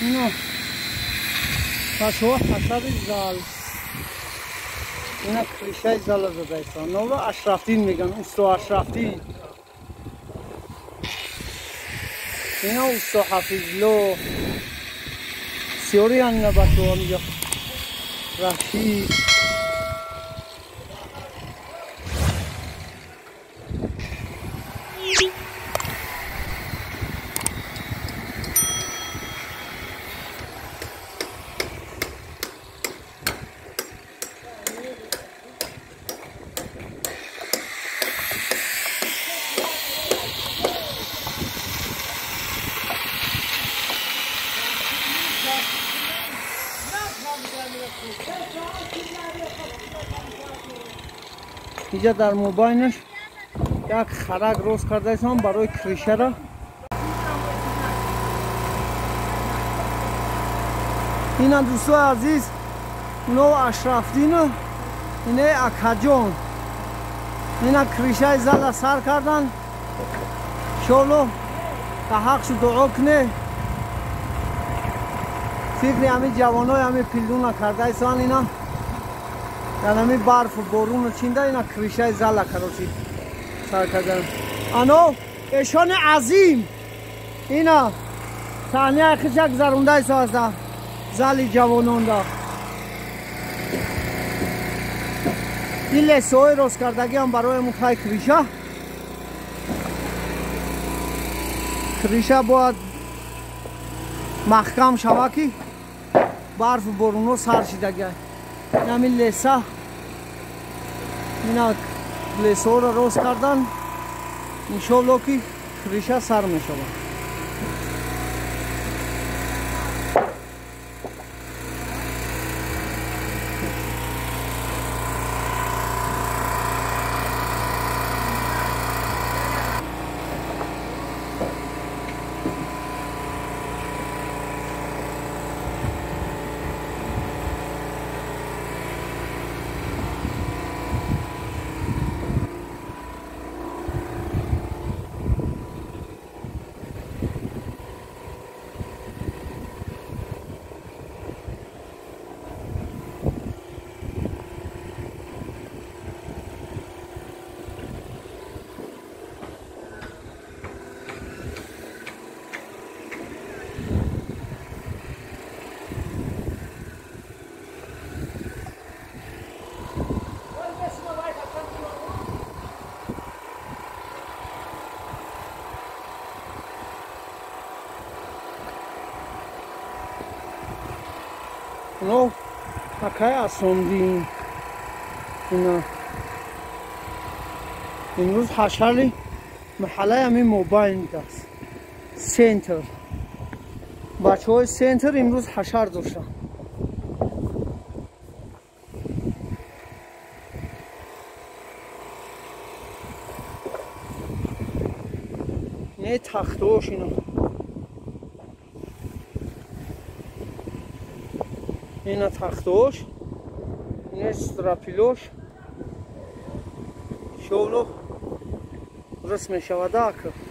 اینو پشو حشر زال اینا کلیشه زال زده ایستان نو اشرفدین میگن استا اشرفدین اینا استا حفیظلو سیوری هنگا بچه همینجا رشید اینجا در موبایلش یک خرک روز کرده ایستم برای کریشه را اینا دوستو عزیز نو اشرفدین اینه اکجون اینا کریشه زل سر کردن شولو که حق شو دعا کنه فکری همین جوانای همین پیلدون کرده ایستان اینا در همین برف و بارون و چینده اینا کریشه زل کروشی سر کردن آنو ایشان عظیم اینا تانیه خیشک زرونده ایستان زلی جوانان دا این لسوی روز کردگی هم برای مخای کریشه باید محکم شوه که برف و بارونو سر شدگی همین لسه اینا لسه رو روز کردن انشالله که کریشه سر می شود نو اکای اسوندین اینا امروز حشری محله همین موبایل دست سنتر بچه های سنتر امروز حشر داشتن نه تختوش اینا اینا تختوش اینا استراپیلوش شولو رسم شوده که